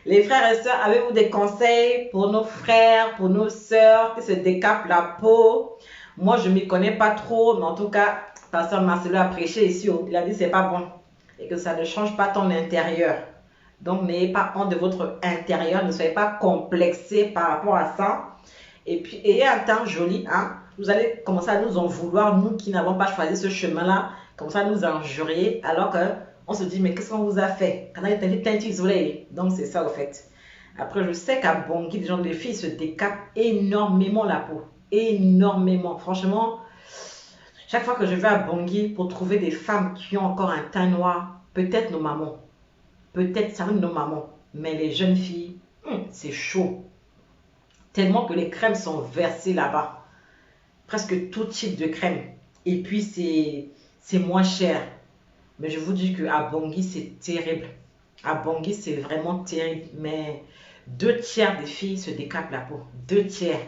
Les frères et sœurs, avez-vous des conseils pour nos frères, pour nos sœurs qui se décapent la peau? Moi, je ne m'y connais pas trop, mais en tout cas, pasteur Marcelo a prêché ici. Il a dit que c'est pas bon et que ça ne change pas ton intérieur. Donc, n'ayez pas honte de votre intérieur, ne soyez pas complexés par rapport à ça. Et puis, ayez un temps joli, hein. Vous allez commencer à nous en vouloir, nous qui n'avons pas choisi ce chemin-là, commencer à nous injurier, alors que on se dit, mais qu'est-ce qu'on vous a fait? Donc, c'est ça, au fait. Après, je sais qu'à Bangui, les filles se décapent énormément la peau. Énormément. Franchement, chaque fois que je vais à Bangui pour trouver des femmes qui ont encore un teint noir, peut-être nos mamans, peut-être ça nos mamans, mais les jeunes filles, c'est chaud. Tellement que les crèmes sont versées là-bas. Presque tout type de crème. Et puis, c'est moins cher. Mais je vous dis qu'à Bangui, c'est terrible. À Bangui, c'est vraiment terrible. Mais 2 tiers des filles se décapent la peau. 2 tiers.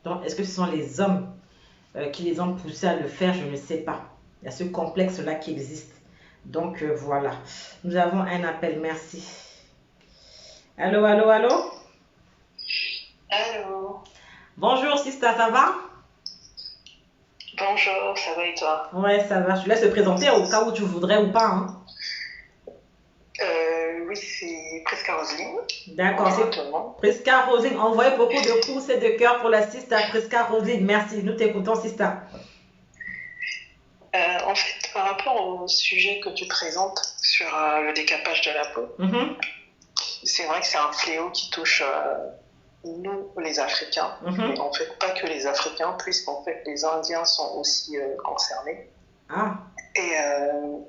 Donc, est-ce que ce sont les hommes qui les ont poussés à le faire? Je ne sais pas. Il y a ce complexe-là qui existe. Donc, voilà. Nous avons un appel. Merci. Allô, allô, allô? Allô, Bonjour, Sista, ça va? bonjour, ça va et toi? Ouais, ça va. Je te laisse te présenter au cas où tu voudrais ou pas, hein. Oui, c'est presque Roselyne. D'accord, Bonjour à tout c'est le monde. Prisca Rosine. Envoyez beaucoup de pouces et de cœurs pour la Sista Prisca Rosine. Merci. Nous t'écoutons, Sista. En fait, par rapport au sujet que tu présentes sur le décapage de la peau, Mhm, c'est vrai que c'est un fléau qui touche nous, les Africains, mais mhm. en fait pas que les Africains, puisqu'en fait les Indiens sont aussi concernés. Ah, Et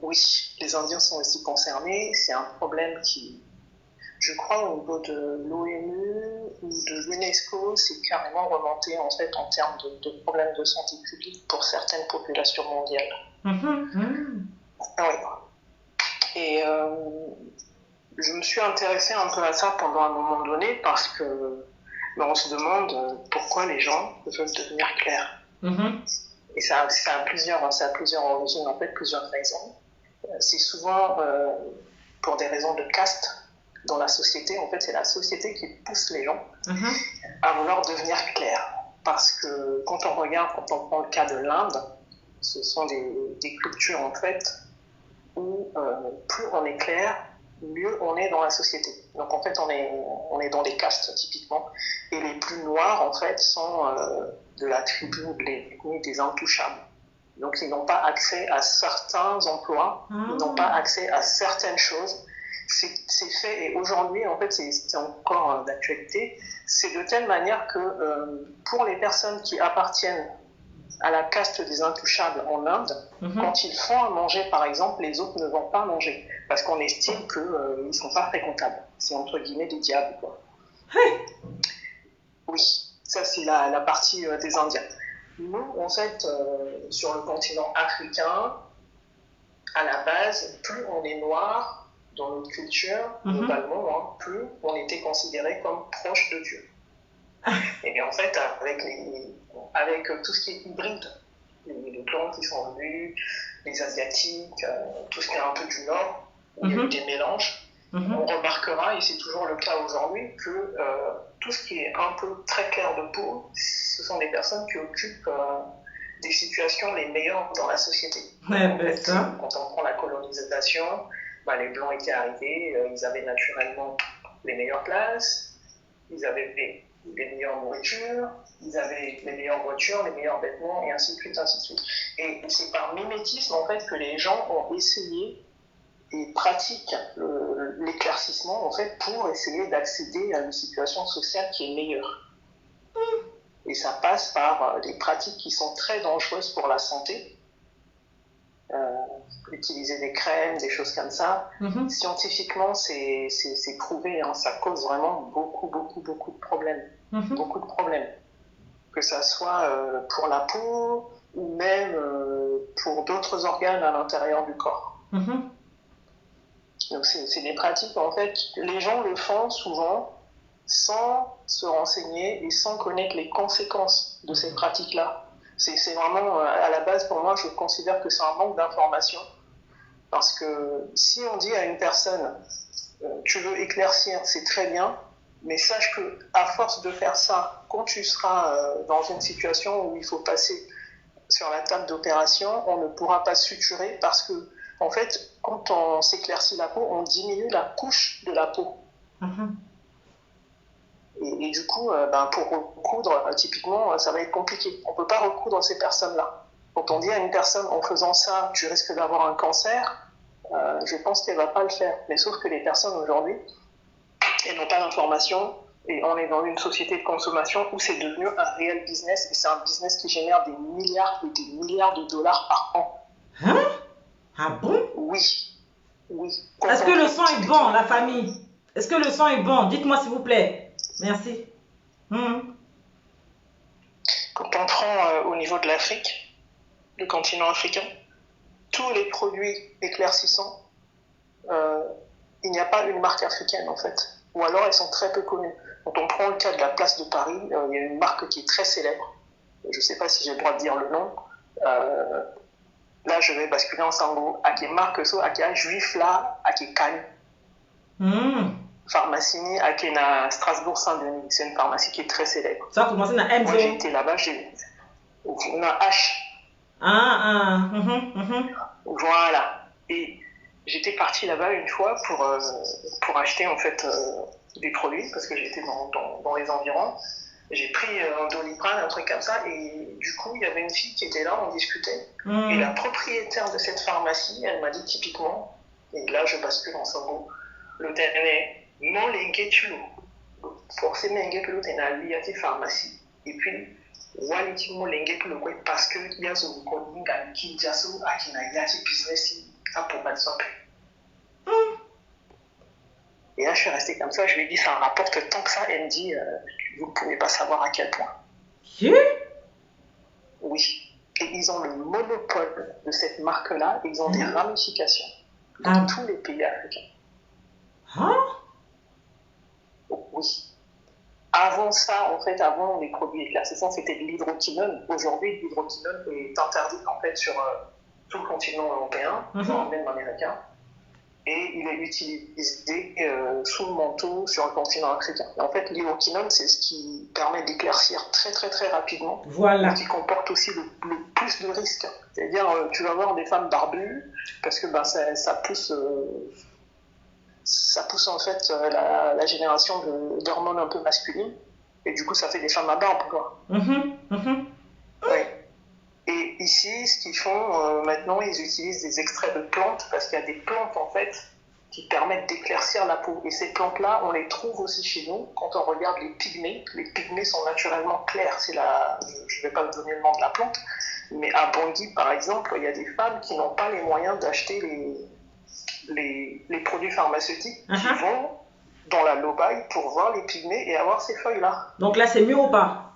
oui, les Indiens sont aussi concernés. C'est un problème qui, je crois, au niveau de l'ONU ou de l'UNESCO, c'est carrément remonté en fait en termes de problèmes de santé publique pour certaines populations mondiales. mhm, mhm. Ah oui. Et je me suis intéressée un peu à ça pendant un moment donné parce que on se demande pourquoi les gens veulent devenir clairs. Mhm. Et ça a plusieurs origines, en fait, plusieurs raisons. C'est souvent pour des raisons de caste dans la société. En fait, c'est la société qui pousse les gens Mhm. à vouloir devenir clair. Parce que quand on regarde, quand on prend le cas de l'Inde, ce sont des cultures en fait où plus on est clair, mieux on est dans la société. Donc en fait, on est dans les castes typiquement. Et les plus noirs en fait sont de la tribu des intouchables. Donc ils n'ont pas accès à certains emplois, ils n'ont pas Ah. accès à certaines choses. C'est fait, et aujourd'hui en fait c'est encore d'actualité, c'est de telle manière que pour les personnes qui appartiennent à la caste des intouchables en Inde, Mhm. quand ils font à manger par exemple, les autres ne vont pas manger parce qu'on estime qu'ils ne sont pas fréquentables. C'est entre guillemets des diables quoi. Hey. Oui, ça c'est la partie des Indiens. Nous, en fait, sur le continent africain, à la base, plus on est noir dans notre culture, Mhm. globalement, hein, plus on était considéré comme proche de Dieu. Et bien en fait, avec tout ce qui est hybride, les blancs qui sont venus, les asiatiques, tout ce qui est un peu du nord, où il y a eu des mélanges, on Mhm. remarquera, et c'est toujours le cas aujourd'hui, que tout ce qui est un peu très clair de peau, ce sont des personnes qui occupent des situations les meilleures dans la société. Ouais, En ben fait, ça. quand on prend la colonisation, les blancs étaient arrivés, ils avaient naturellement les meilleures places, ils avaient les meilleures nourritures, ils avaient les meilleures voitures, les meilleurs vêtements, et ainsi de suite, ainsi de suite. Et c'est par mimétisme, en fait, que les gens ont essayé et pratiquent l'éclaircissement, en fait, pour essayer d'accéder à une situation sociale qui est meilleure. Et ça passe par des pratiques qui sont très dangereuses pour la santé. Utiliser des crèmes, des choses comme ça. Mhm. Scientifiquement, c'est prouvé, hein, ça cause vraiment beaucoup de problèmes. Mhm. Beaucoup de problèmes. Que ça soit pour la peau ou même pour d'autres organes à l'intérieur du corps. Mhm. Donc c'est des pratiques, en fait, les gens le font souvent sans se renseigner et sans connaître les conséquences de ces pratiques-là. C'est vraiment, à la base, pour moi, je considère que c'est un manque d'information. Parce que si on dit à une personne, tu veux éclaircir, c'est très bien, mais sache que à force de faire ça, quand tu seras dans une situation où il faut passer sur la table d'opération, on ne pourra pas suturer parce que, en fait, quand on s'éclaircit la peau, on diminue la couche de la peau. Et du coup, pour recoudre, typiquement, ça va être compliqué. On ne peut pas recoudre ces personnes-là. Quand on dit à une personne, en faisant ça, tu risques d'avoir un cancer, je pense qu'elle ne va pas le faire. Mais sauf que les personnes aujourd'hui, elles n'ont pas d'information et on est dans une société de consommation où c'est devenu un réel business et c'est un business qui génère des milliards et des milliards de dollars par an. Hein? Ah bon? Oui. Est-ce que le sang est bon, la famille? Est-ce que le sang est bon? Dites-moi s'il vous plaît. Merci. Quand on prend au niveau de l'Afrique, le continent africain, tous les produits éclaircissants, il n'y a pas une marque africaine en fait. Ou alors elles sont très peu connues. Quand on prend le cas de la place de Paris, il y a une marque qui est très célèbre. Je ne sais pas si j'ai le droit de dire le nom. Là, je vais basculer en sango. À quelle marque ça? À quel juif là? À quel canne? Pharmacie à Kena, Strasbourg-Saint-Denis. C'est une pharmacie qui est très célèbre. Ça a commencé dans Enzo. Moi, j'ai été là-bas, on a H. Voilà. Et j'étais partie là-bas une fois pour acheter en fait des produits parce que j'étais dans les environs. J'ai pris un Doliprane, un truc comme ça, et du coup, il y avait une fille qui était là, on discutait. Et la propriétaire de cette pharmacie, elle m'a dit typiquement, et là je bascule en sango, le dernier, non les guetulo. Forcément, les guetulo, c'est une liée pharmacie. Et puis, walitimo les guetulo, parce qu'il y a ce qu'on dit à Kinjaso, à Kinayati business, à pour mettre Et là, je suis restée comme ça, je lui ai dit, ça rapporte tant que ça. Elle me dit, vous ne pouvez pas savoir à quel point. Oui. Et ils ont le monopole de cette marque-là, ils ont des ramifications dans tous les pays africains. Oui. Avant ça, en fait, avant les produits éclaircissants, c'était de l'hydroquinone. Aujourd'hui, l'hydroquinone est interdit en fait sur tout le continent européen, même américain. Et il est utilisé sous le manteau sur le continent africain. Et en fait, l'hydroquinone, c'est ce qui permet d'éclaircir très très très rapidement, mais qui comporte aussi le plus de risques. C'est-à-dire, tu vas voir des femmes barbues, parce que ça pousse en fait la génération d'hormones un peu masculines, et du coup, ça fait des femmes à barbe, quoi. Ouais. Et ici, ce qu'ils font maintenant, ils utilisent des extraits de plantes parce qu'il y a des plantes en fait qui permettent d'éclaircir la peau. Et ces plantes-là, on les trouve aussi chez nous quand on regarde les pygmées. Les pygmées sont naturellement clairs. Je ne vais pas vous donner le nom de la plante, mais à Bangui, par exemple, il y a des femmes qui n'ont pas les moyens d'acheter les produits pharmaceutiques qui vont dans la lobaye pour voir les pygmées et avoir ces feuilles-là. Donc là, c'est mieux ou pas?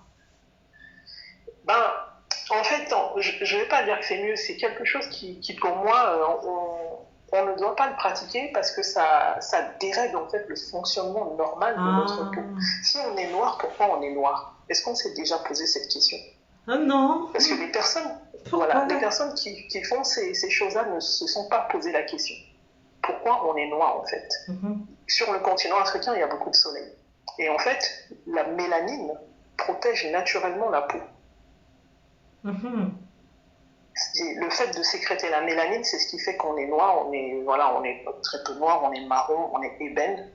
En fait, non, je ne vais pas dire que c'est mieux, c'est quelque chose qui pour moi, on ne doit pas le pratiquer parce que ça dérègle en fait le fonctionnement normal de notre peau. Si on est noir, pourquoi on est noir? Est-ce qu'on s'est déjà posé cette question? Non. Parce que les personnes qui font ces choses-là ne se sont pas posé la question. Pourquoi on est noir en fait? Sur le continent africain, il y a beaucoup de soleil. Et en fait, la mélanine protège naturellement la peau. Le fait de sécréter la mélanine, c'est ce qui fait qu'on est noir, on est très peu noir, on est marron, on est ébène.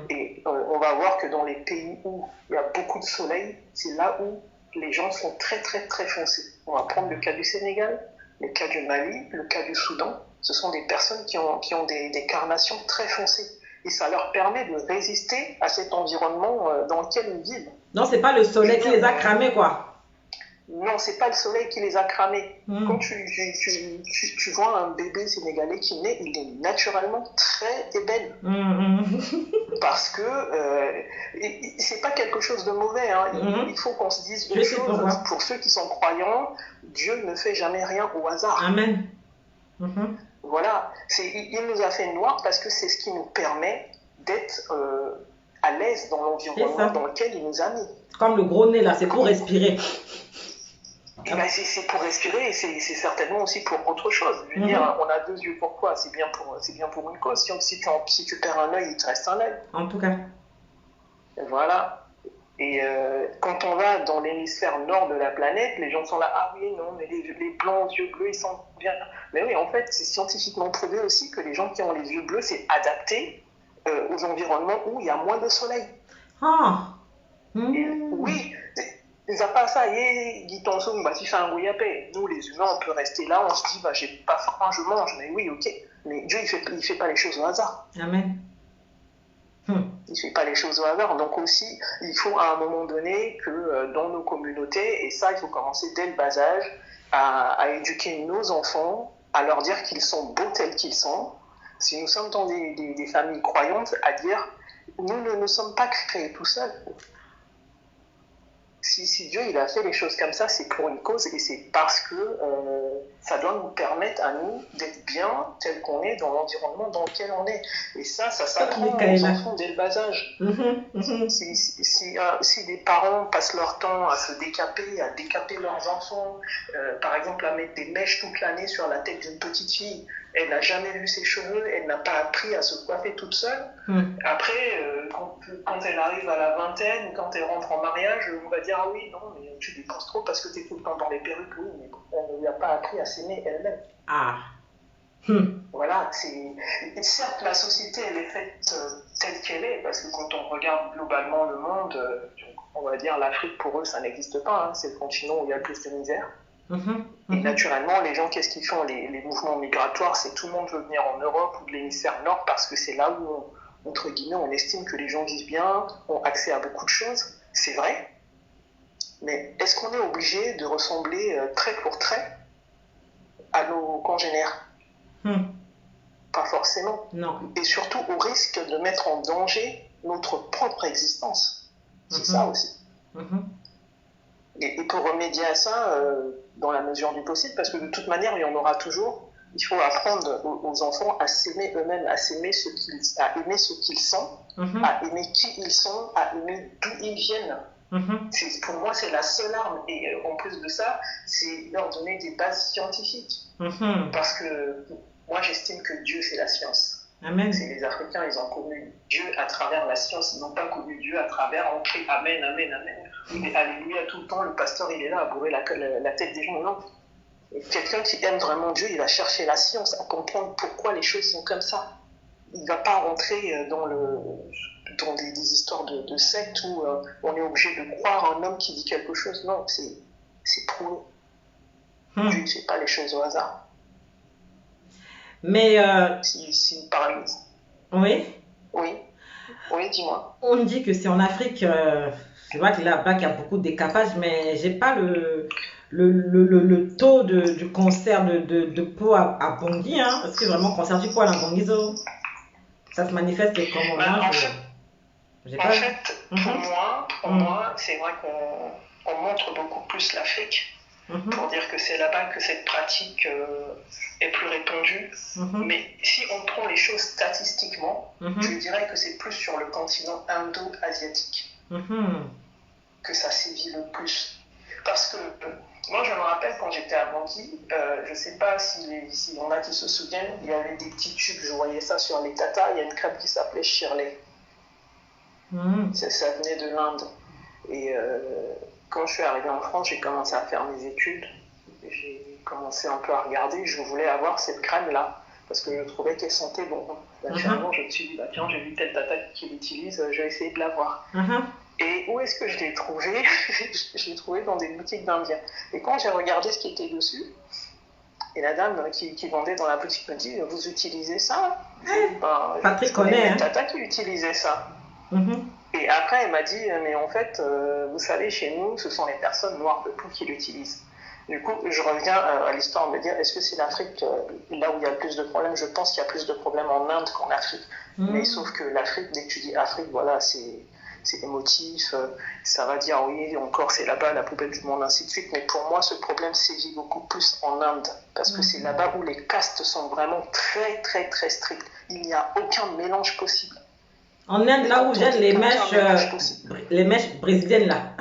Et on va voir que dans les pays où il y a beaucoup de soleil, c'est là où les gens sont très très très foncés. On va prendre le cas du Sénégal, le cas du Mali, le cas du Soudan. Ce sont des personnes qui ont des carnations très foncées. Et ça leur permet de résister à cet environnement dans lequel ils vivent. Non, c'est pas le soleil qui les a cramés, quoi. Non, c'est pas le soleil qui les a cramés. Quand tu vois un bébé sénégalais qui naît, il est naturellement très ébène. Parce que c'est pas quelque chose de mauvais. Il faut qu'on se dise une chose. Pour ceux qui sont croyants, Dieu ne fait jamais rien au hasard. Amen. Voilà. Il nous a fait noir parce que c'est ce qui nous permet d'être à l'aise dans l'environnement dans lequel il nous a mis. Comme le gros nez là, c'est pour respirer. Et ben, c'est pour respirer et c'est certainement aussi pour autre chose. Je veux dire, on a deux yeux, pourquoi? C'est bien pour une cause. Si tu perds un œil, il te reste un œil. En tout cas. Et voilà. Et quand on va dans l'hémisphère nord de la planète, les gens sont là, ah oui, non, mais les blancs aux yeux bleus, ils sont bien. Mais oui, en fait, c'est scientifiquement prouvé aussi que les gens qui ont les yeux bleus, c'est adapté aux environnements où il y a moins de soleil. Ah. Et, oui, ils n'ont pas ça, dit ton son, bah, si fait un gouillapé. Nous, les humains, on peut rester là, on se dit, bah, j'ai pas faim, je mange. Mais oui, ok. Mais Dieu, il fait pas les choses au hasard. Amen. Il ne fait pas les choses au hasard. Donc aussi, il faut à un moment donné que dans nos communautés, et ça, il faut commencer dès le bas âge, à éduquer nos enfants, à leur dire qu'ils sont beaux tels qu'ils sont. Si nous sommes dans des familles croyantes, à dire, nous ne nous sommes pas créés tout seuls. Si Dieu il a fait les choses comme ça, c'est pour une cause et c'est parce que ça doit nous permettre à nous d'être bien tel qu'on est dans l'environnement dans lequel on est. Et ça s'apprend aux enfants dès le bas âge. Si des parents passent leur temps à décaper leurs enfants, par exemple à mettre des mèches toute l'année sur la tête d'une petite fille, elle n'a jamais vu ses cheveux, elle n'a pas appris à se coiffer toute seule. Après, quand elle arrive à la vingtaine, quand elle rentre en mariage, on va dire, ah oui, non, mais tu dépenses trop parce que tu es tout le temps dans les perruques. Oui, mais elle ne lui a pas appris à s'aimer elle-même. Ah. Voilà, certes, la société, elle est faite telle qu'elle est, parce que quand on regarde globalement le monde, on va dire l'Afrique, pour eux, ça n'existe pas, hein, c'est le continent où il y a le plus de misère. Et naturellement, les gens, qu'est-ce qu'ils font? Les mouvements migratoires, c'est tout le monde veut venir en Europe ou de l'hémisphère nord parce que c'est là où, entre guillemets, on estime que les gens vivent bien, ont accès à beaucoup de choses. C'est vrai. Mais est-ce qu'on est obligé de ressembler trait pour trait à nos congénères? Pas forcément. Non. Et surtout au risque de mettre en danger notre propre existence. C'est ça aussi. Et pour remédier à ça, dans la mesure du possible, parce que de toute manière, il y en aura toujours, il faut apprendre aux enfants à s'aimer eux-mêmes, à aimer ce qu'ils sont, à aimer qui ils sont, à aimer d'où ils viennent. Pour moi, c'est la seule arme. Et en plus de ça, c'est leur donner des bases scientifiques. Parce que moi, j'estime que Dieu, c'est la science. Amen. C'est les Africains, ils ont connu Dieu à travers la science. Ils n'ont pas connu Dieu à travers, on crie Amen, Amen, Amen. Il est Alléluia tout le temps, le pasteur, il est là à bourrer la tête des gens. Non. Quelqu'un qui aime vraiment Dieu, il va chercher la science, à comprendre pourquoi les choses sont comme ça. Il ne va pas rentrer dans des histoires de sectes où on est obligé de croire un homme qui dit quelque chose. Non, c'est prouvé. Dieu ne fait pas les choses au hasard. Mais si me parle. Oui. Oui, dis-moi. On dit que c'est en Afrique, c'est vrai que là-bas qu'il y a beaucoup de décapage, mais j'ai pas le taux du cancer de peau à Bangui, hein. Est-ce que vraiment cancer du poil à Banguizo, ça se manifeste comment? En fait, pour moi, c'est vrai qu'on montre beaucoup plus l'Afrique pour dire que c'est là-bas que cette pratique est plus répandue. Mais si on prend les choses statistiquement, je dirais que c'est plus sur le continent indo-asiatique que ça sévit le plus. Parce que moi, je me rappelle quand j'étais à Bangui, je ne sais pas si on a qui se souviennent, il y avait des petits tubes, je voyais ça sur les tatas, il y a une crème qui s'appelait Shirley. Ça venait de l'Inde. Et quand je suis arrivée en France, j'ai commencé à faire mes études. J'ai commencé un peu à regarder. Je voulais avoir cette crème-là parce que je trouvais qu'elle sentait bon. Finalement, je me suis dit, tiens, j'ai vu telle tata qui l'utilise, je vais essayer de l'avoir. Et où est-ce que je l'ai trouvée? Je l'ai trouvée dans des boutiques d'Indiens. Et quand j'ai regardé ce qui était dessus, et la dame qui vendait dans la boutique me dit, vous utilisez ça? Patrick connaît. Une tata qui utilisait ça. Et après, elle m'a dit, mais en fait, vous savez, chez nous, ce sont les personnes noires de peau qui l'utilisent. Du coup, je reviens à l'histoire de me dire, est-ce que c'est l'Afrique, là où il y a le plus de problèmes? Je pense qu'il y a plus de problèmes en Inde qu'en Afrique. Mais sauf que l'Afrique, dès que tu dis Afrique, voilà, c'est émotif, ça va dire, oui, encore c'est là-bas, la poubelle du monde, ainsi de suite. Mais pour moi, ce problème sévit beaucoup plus en Inde, parce que c'est là-bas où les castes sont vraiment très, très, très strictes. Il n'y a aucun mélange possible. En Inde, là où j'ai les mèches brésiliennes, là.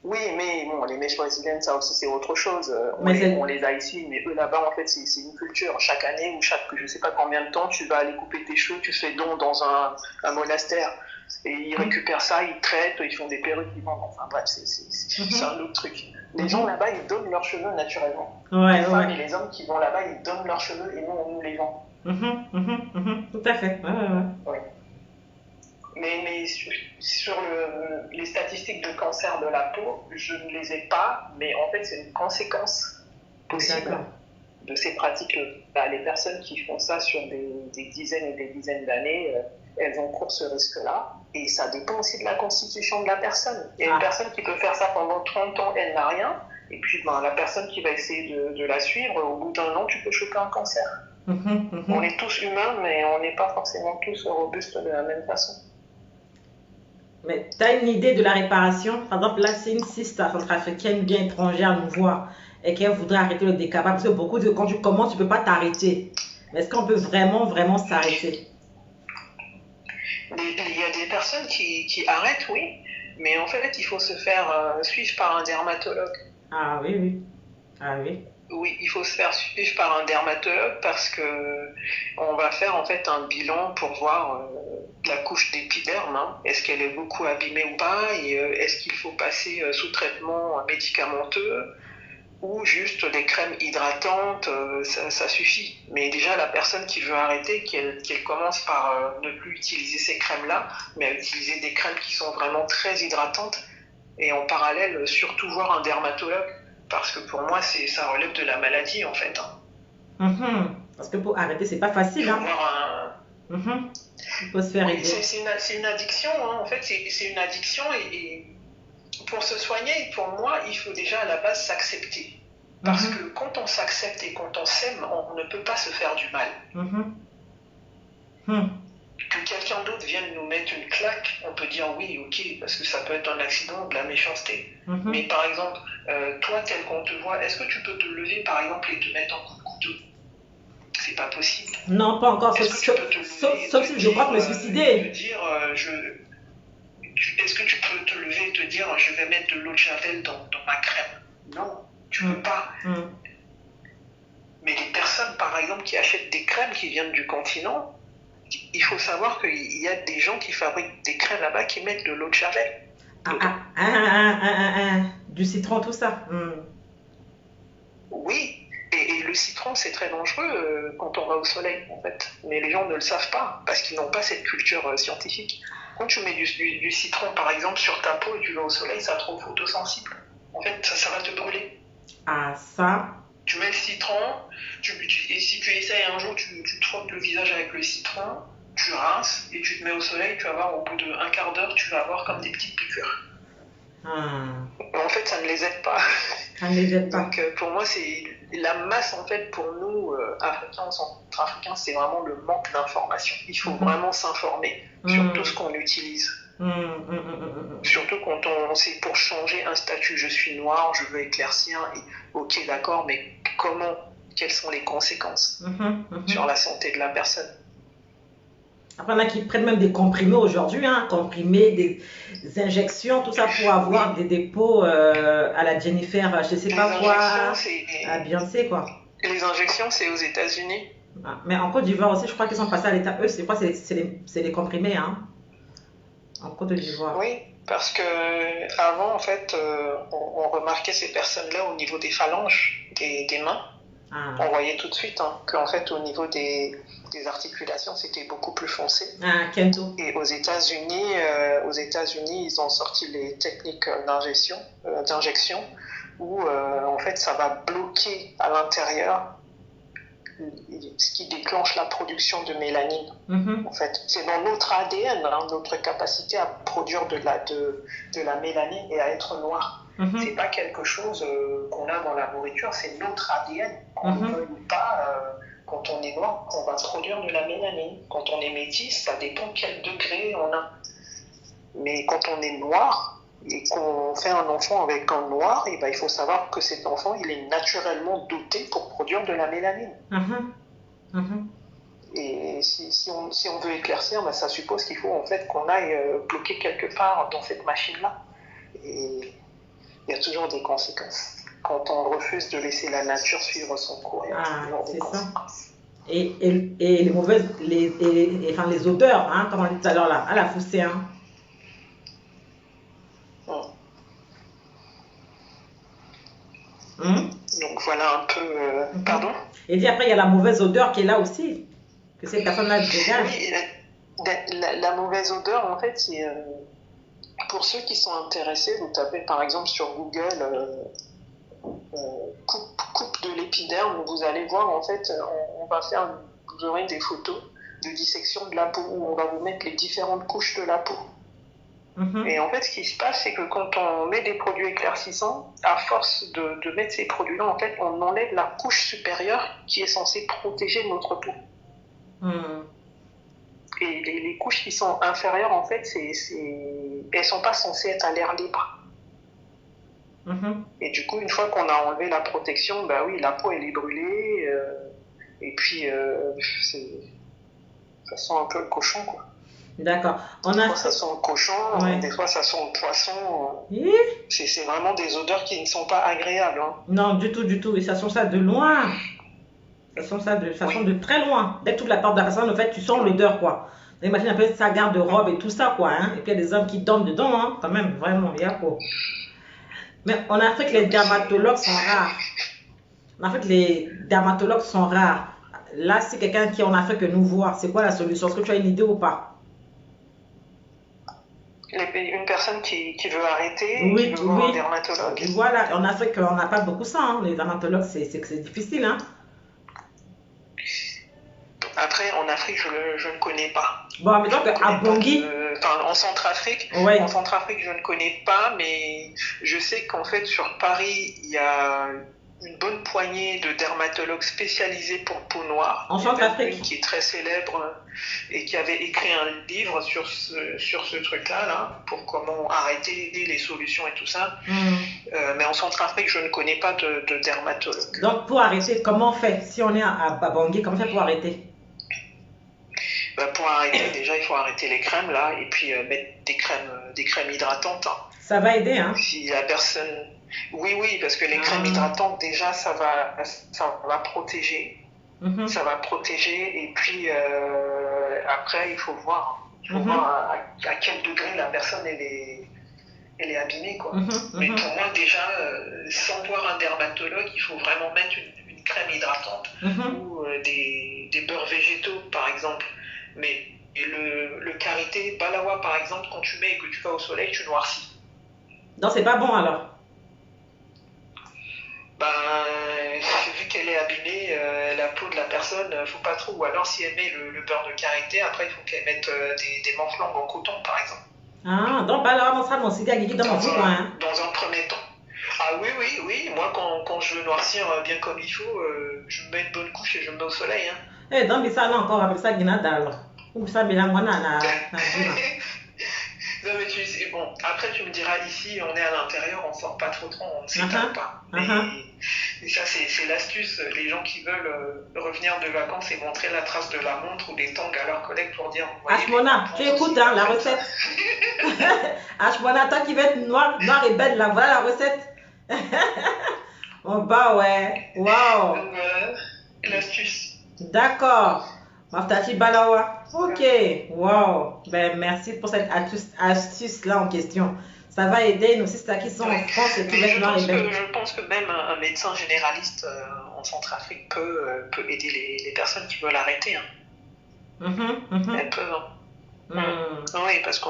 Oui, mais bon, les mèches brésiliennes, ça aussi, c'est autre chose. Mais On les a ici, mais eux là-bas, en fait, c'est une culture. Chaque année ou chaque, je sais pas combien de temps, tu vas aller couper tes cheveux, tu fais don dans un monastère. Et ils récupèrent ça, ils traitent, ils font des perruques, ils vendent. Enfin bref, c'est un autre truc. Les gens là-bas, ils donnent leurs cheveux naturellement. Ouais, les femmes ouais. et les hommes qui vont là-bas, ils donnent leurs cheveux et nous, on nous les vend. Tout à fait. Ouais, ouais, ouais. Ouais. Mais sur les statistiques de cancer de la peau, je ne les ai pas, mais en fait, c'est une conséquence possible de ces pratiques. Les personnes qui font ça sur des dizaines et des dizaines d'années, elles encourent ce risque-là. Et ça dépend aussi de la constitution de la personne. Il y a une personne qui peut faire ça pendant 30 ans, elle n'a rien. Et puis la personne qui va essayer de la suivre, au bout d'un an, tu peux choper un cancer. On est tous humains, mais on n'est pas forcément tous robustes de la même façon. Mais tu as une idée de la réparation? Par exemple, là, c'est une sister centrafricaine bien étrangère nous voir et qu'elle voudrait arrêter le décapage. Parce que beaucoup de quand tu commences, tu ne peux pas t'arrêter. Mais est-ce qu'on peut vraiment s'arrêter? Il y a des personnes qui arrêtent, oui. Mais en fait, il faut se faire suivre par un dermatologue. Ah oui, oui. Ah oui. Oui, il faut se faire suivre par un dermatologue parce que on va faire en fait un bilan pour voir la couche d'épiderme, hein. Est-ce qu'elle est beaucoup abîmée ou pas, et est-ce qu'il faut passer sous traitement médicamenteux ou juste des crèmes hydratantes, ça suffit. Mais déjà, la personne qui veut arrêter, qu'elle commence par ne plus utiliser ces crèmes-là, mais à utiliser des crèmes qui sont vraiment très hydratantes, et en parallèle, surtout voir un dermatologue. Parce que pour moi, ça relève de la maladie, en fait. Parce que pour arrêter, c'est pas facile. Il faut voir Il faut se faire aider. C'est une addiction, hein. En fait, c'est une addiction. Et pour se soigner, pour moi, il faut déjà à la base s'accepter. Parce que quand on s'accepte et quand on s'aime, on ne peut pas se faire du mal. Que quelqu'un d'autre vienne nous mettre une claque, on peut dire oui, ok, parce que ça peut être un accident, de la méchanceté. Mais par exemple, toi, tel qu'on te voit, est-ce que tu peux te lever, par exemple, et te mettre un coup de couteau? C'est pas possible. Non, pas encore. Sauf si je crois me suicider. Est-ce que tu peux te lever et te dire je vais mettre de l'eau de javel dans ma crème? Non, tu peux pas. Mais les personnes, par exemple, qui achètent des crèmes qui viennent du continent, il faut savoir qu'il y a des gens qui fabriquent des crèmes là-bas qui mettent de l'eau de javel. Du citron, tout ça. Oui, et le citron, c'est très dangereux quand on va au soleil, en fait. Mais les gens ne le savent pas, parce qu'ils n'ont pas cette culture scientifique. Quand tu mets du citron, par exemple, sur ta peau et tu vas au soleil, ça te rend photosensible. En fait, ça va te brûler. Ah, ça. Tu mets le citron, et si tu essayes un jour, tu te frottes le visage avec le citron, tu rinces et tu te mets au soleil, tu vas voir au bout d'un quart d'heure, tu vas avoir comme des petites piqûres. En fait, ça ne les aide pas. Ça ne les aide pas. Donc, pour moi, c'est la masse, en fait, pour nous, Africains, Centrafricains, c'est vraiment le manque d'information. Il faut vraiment s'informer sur tout ce qu'on utilise. Surtout quand c'est pour changer un statut, je suis noir, je veux éclaircir, et, ok d'accord, mais comment, quelles sont les conséquences sur la santé de la personne? Après, il y en a qui prennent même des comprimés aujourd'hui, comprimés, des injections, tout ça pour avoir des dépôts à la Jennifer, je ne sais pas quoi, à Beyoncé quoi. Les injections, c'est aux États-Unis. Mais en Côte d'Ivoire aussi, je crois qu'ils sont passés à l'état, eux, c'est les comprimés, en Côte d'Ivoire. Oui, parce que avant, en fait, on remarquait ces personnes-là au niveau des phalanges, des mains. On voyait tout de suite qu'en fait, au niveau des articulations, c'était beaucoup plus foncé. Kento. Et aux États-Unis, ils ont sorti les techniques d'injection où, en fait, ça va bloquer à l'intérieur ce qui déclenche la production de mélanine. En fait, c'est dans notre ADN, notre capacité à produire de la mélanine et à être noir. C'est pas quelque chose qu'on a dans la nourriture, c'est notre ADN. Qu'on ne veuille ou pas, quand on est noir, on va produire de la mélanine. Quand on est métis, ça dépend quel degré on a. Mais quand on est noir et qu'on fait un enfant avec un noir, et ben, il faut savoir que cet enfant, il est naturellement doté pour produire de la mélanine. Et si on veut éclaircir, ben, ça suppose qu'il faut en fait qu'on aille bloquer quelque part dans cette machine-là. Et il y a toujours des conséquences. Quand on refuse de laisser la nature suivre son cours, il y a toujours des conséquences. Et les mauvaises, enfin, les odeurs, hein, comme on dit tout à l'heure là, à la foussée. Hein. Donc voilà un peu. Pardon? Et puis après, il y a la mauvaise odeur qui est là aussi, que ces personnes-là dégagent. Oui, la mauvaise odeur, en fait, c'est. Pour ceux qui sont intéressés, vous tapez par exemple sur Google coupe de l'épiderme, vous allez voir, en fait, vous aurez des photos de dissection de la peau où on va vous mettre les différentes couches de la peau. Et en fait, ce qui se passe, c'est que quand on met des produits éclaircissants, à force de mettre ces produits-là, en fait, on enlève la couche supérieure qui est censée protéger notre peau. Et les couches qui sont inférieures, en fait, elles sont pas censées être à l'air libre. Et du coup, une fois qu'on a enlevé la protection, bah oui, la peau, elle est brûlée. Et puis, ça sent un peu le cochon, quoi. D'accord. Des fois, ça sent le cochon, des fois, ça sent le poisson. C'est vraiment des odeurs qui ne sont pas agréables. Hein. Non, du tout, du tout. Et ça sent ça de loin. Ça sent de très loin. Dès que tu ouvres la porte de la personne, en fait, tu sens l'odeur, quoi. Imagine un peu sa garde-robe et tout ça, quoi. Hein. Et puis, il y a des hommes qui dorment dedans, hein. Quand même, vraiment, il y a quoi. Mais en Afrique, les dermatologues sont rares. En Afrique, les dermatologues sont rares. Là, c'est quelqu'un qui est en Afrique que nous voit. C'est quoi la solution? Est-ce que tu as une idée ou pas? Une personne qui veut arrêter, qui veut voir un dermatologue. Voilà, en Afrique, on n'a pas beaucoup ça. Hein. Les dermatologues, c'est difficile. Hein. Après, en Afrique, je ne connais pas. Bon, mais donc, à Bangui. En Centrafrique, je ne connais pas, mais je sais qu'en fait, sur Paris, il y a une bonne poignée de dermatologues spécialisés pour peau noire. En Centrafrique. Une qui est très célèbre et qui avait écrit un livre sur ce truc-là, pour comment arrêter les solutions et tout ça. Mais en Centrafrique, je ne connais pas de dermatologue. Donc, pour arrêter, comment on fait? Si on est à Bangui, comment on fait pour arrêter? Pour arrêter, déjà, il faut arrêter les crèmes, là, et puis mettre des crèmes hydratantes. Hein. Ça va aider, hein? Si la personne... Oui, parce que les crèmes hydratantes, déjà, ça va protéger. Ça va protéger, et puis après, il faut voir. À quel degré la personne, elle est abîmée, quoi. Mais pour moi, déjà, sans voir un dermatologue, il faut vraiment mettre une crème hydratante ou des beurres végétaux, par exemple. Mais le karité, balawa par exemple, quand tu mets et que tu vas au soleil, tu noircis. Non, c'est pas bon alors. Vu qu'elle est abîmée, la peau de la personne, faut pas trop. Ou alors si elle met le beurre de karité, après il faut qu'elle mette des manches en coton par exemple. Ah, donc balawa, mon frère, mon cité à Guigui dans mon coin. Hein. Dans un premier temps. Ah oui. Moi, quand je veux noircir bien comme il faut, je me mets une bonne couche et je me mets au soleil. Hein. Eh, donc ça là encore, avec ça, Guinada alors. Ou ça, Bilangwana, na Non, mais tu sais, bon, après tu me diras, ici, on est à l'intérieur, on sort pas trop, on ne s'étale pas. Mais ça, c'est l'astuce. Les gens qui veulent revenir de vacances et montrer la trace de la montre ou des tongs à leurs collègues pour dire... Ashmona, tu écoutes hein, la recette. Ashmona, toi qui veux être noir et belle, là, voilà la recette. Oh bah ouais, waouh. Donc voilà, l'astuce. D'accord. Maftati Balawa. Ok, waouh. Ben, merci pour cette astuce-là en question. Ça va aider nos sisters qui sont en France et qui veulent noir et belle. Je pense que même un médecin généraliste en Centrafrique peut aider les personnes qui veulent arrêter. Hein. Elles peuvent. Oui, parce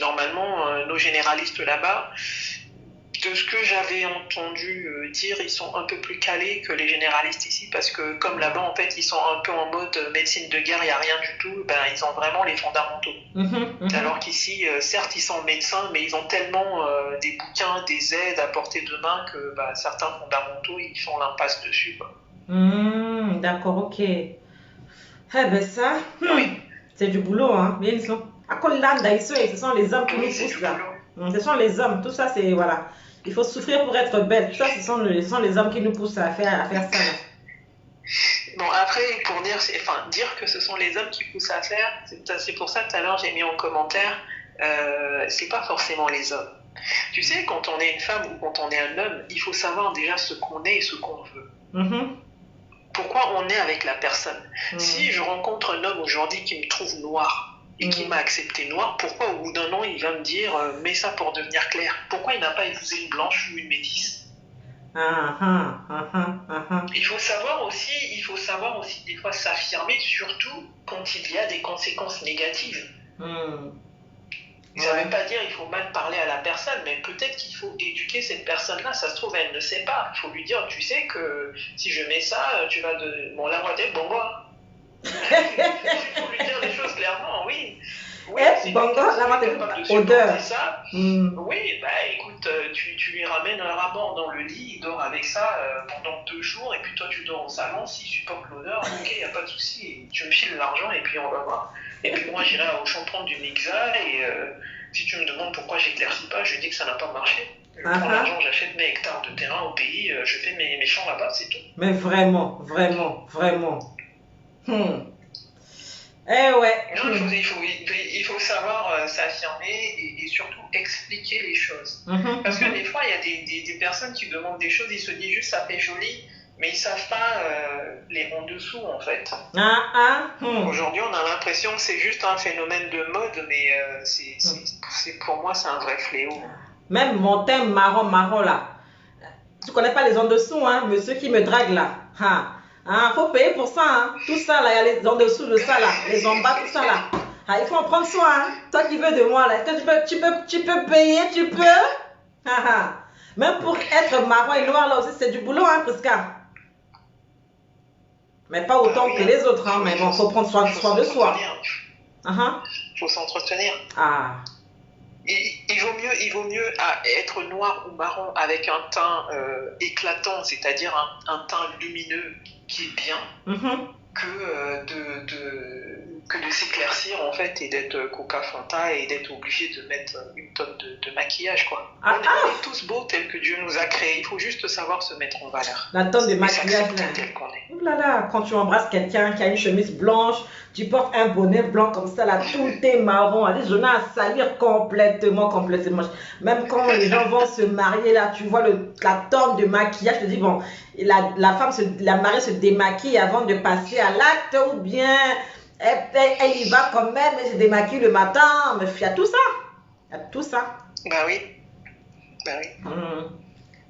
normalement, nos généralistes là-bas, de ce que j'avais entendu dire, ils sont un peu plus calés que les généralistes ici, parce que comme là-bas, en fait, ils sont un peu en mode médecine de guerre, il n'y a rien du tout, ils ont vraiment les fondamentaux. Alors qu'ici, certes, ils sont médecins, mais ils ont tellement des bouquins, des aides à portée de main que certains fondamentaux, ils font l'impasse dessus. Quoi. D'accord, ok. Eh ben ça, c'est du boulot, hein. Bien, ce sont les hommes qui nous poussent là. Ce sont les hommes, tout ça, c'est, voilà. Il faut souffrir pour être belle. Tout ça, ce sont les hommes qui nous poussent à faire ça. Là. Bon, après, pour dire que ce sont les hommes qui poussent à faire, c'est pour ça que tout à l'heure, j'ai mis en commentaire, c'est pas forcément les hommes. Tu sais, quand on est une femme ou quand on est un homme, il faut savoir déjà ce qu'on est et ce qu'on veut. Pourquoi on est avec la personne. Si je rencontre un homme aujourd'hui qui me trouve noir et qui m'a accepté noir, pourquoi au bout d'un an il va me dire mets ça pour devenir clair? Pourquoi il n'a pas épousé une blanche ou une métisse? Il faut savoir aussi des fois s'affirmer, surtout quand il y a des conséquences négatives. Ça ne veut pas dire qu'il faut mal parler à la personne, mais peut-être qu'il faut éduquer cette personne-là. Ça se trouve, elle ne sait pas. Il faut lui dire, tu sais que si je mets ça, tu vas de... Bon, la moitié, bon, moi. Il faut lui dire les choses clairement, oui. Oui, si bon, la moitié, odeur. Ça, oui, bah écoute, tu lui ramènes un raban dans le lit, il dort avec ça pendant 2 jours, et puis toi, tu dors au salon. S'il supporte l'odeur, ok, il n'y a pas de souci. Tu me files l'argent, et puis on va voir. Et puis moi, j'irai au champ prendre du Mixa et si tu me demandes pourquoi j'éclaircis pas, je dis que ça n'a pas marché. Je prends l'argent, j'achète mes hectares de terrain au pays, je fais mes champs là-bas, c'est tout. Mais vraiment. Eh ouais. Non, il faut savoir s'affirmer et surtout expliquer les choses. Parce que des fois, il y a des personnes qui demandent des choses, ils se disent juste ça fait joli. Mais ils ne savent pas les en dessous, en fait. Aujourd'hui, on a l'impression que c'est juste un phénomène de mode, mais pour moi, c'est un vrai fléau. Même mon teint marron là. Tu connais pas les en dessous, hein, monsieur qui me drague là. Faut payer pour ça, hein. Tout ça là, il y a les en dessous de ça là, les en bas, tout ça là. Il faut en prendre soin, hein. Toi qui veux de moi là, tu peux payer, tu peux. Même pour être marron et noir là aussi, c'est du boulot, hein, Prisca. Mais pas autant que les autres, hein, mais bon, faut prendre soin de soi. Il faut s'entretenir. Il vaut mieux être noir ou marron avec un teint éclatant, c'est-à-dire un teint lumineux qui est bien, que de s'éclaircir en fait et d'être Coca-Fanta et d'être obligé de mettre une tonne de maquillage, quoi. On est tous beaux tels que Dieu nous a créés, il faut juste savoir se mettre en valeur. La tonne de maquillage là. Quand tu embrasses quelqu'un qui a une chemise blanche, tu portes un bonnet blanc comme ça là, tout est marron, je n'ai à salir complètement. Même quand les gens vont se marier là, tu vois la tonne de maquillage, tu te dis bon, la mariée se démaquille avant de passer à l'acte ou bien elle y va quand même, elle se démaquille le matin, mais il y a tout ça. Bah oui.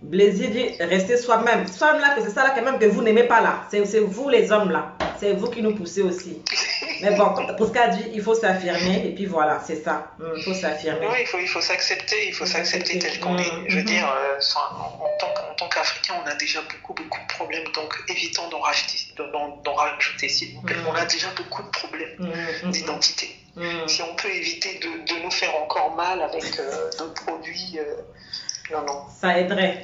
Blaisir dit restez soi-même. Femme là, que c'est ça là quand même que vous n'aimez pas là. C'est vous les hommes là. C'est vous qui nous poussez aussi. Mais bon, pour ce qu'a dit, il faut s'affirmer et puis voilà, c'est ça. Il faut s'affirmer. Oui, il faut s'accepter. Il faut s'accepter tel qu'on est. Je veux dire, en tant qu'Africain, on a déjà beaucoup de problèmes. Donc évitons d'en rajouter s'il vous plaît. On a déjà beaucoup de problèmes d'identité. Si on peut éviter de nous faire encore mal avec d'autres produits. Non. Ça aiderait.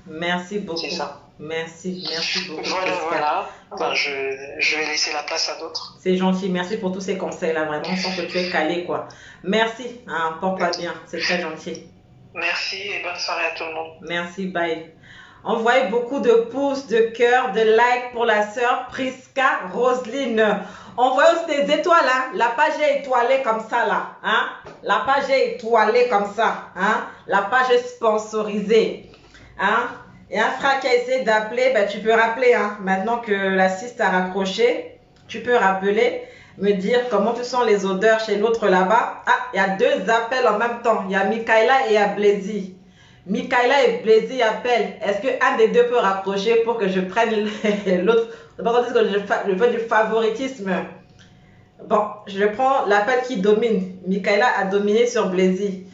Merci beaucoup. C'est ça. Merci beaucoup. Voilà. Je vais laisser la place à d'autres. C'est gentil. Merci pour tous ces conseils là. Vraiment, on sent que tu es calé quoi. Merci. Porte-toi bien. C'est très gentil. Merci et bonne soirée à tout le monde. Merci. Bye. Envoyez beaucoup de pouces, de cœurs, de likes pour la sœur Prisca Roseline. Envoyez aussi des étoiles, hein. La page est étoilée comme ça, là. Hein? La page est étoilée comme ça. Hein? La page est sponsorisée. Hein? Et un frère qui a essayé d'appeler, tu peux rappeler. Hein? Maintenant que l'assiste a raccroché, tu peux rappeler, me dire comment tu sens les odeurs chez l'autre là-bas. Il y a 2 appels en même temps. Il y a Michaela et il y a Blaisy. Michaela et Blaisy appellent. Est-ce qu'un des 2 peut raccrocher pour que je prenne l'autre? C'est pas que je fais du favoritisme. Bon, je prends l'appel qui domine. Michaela a dominé sur Blaisy.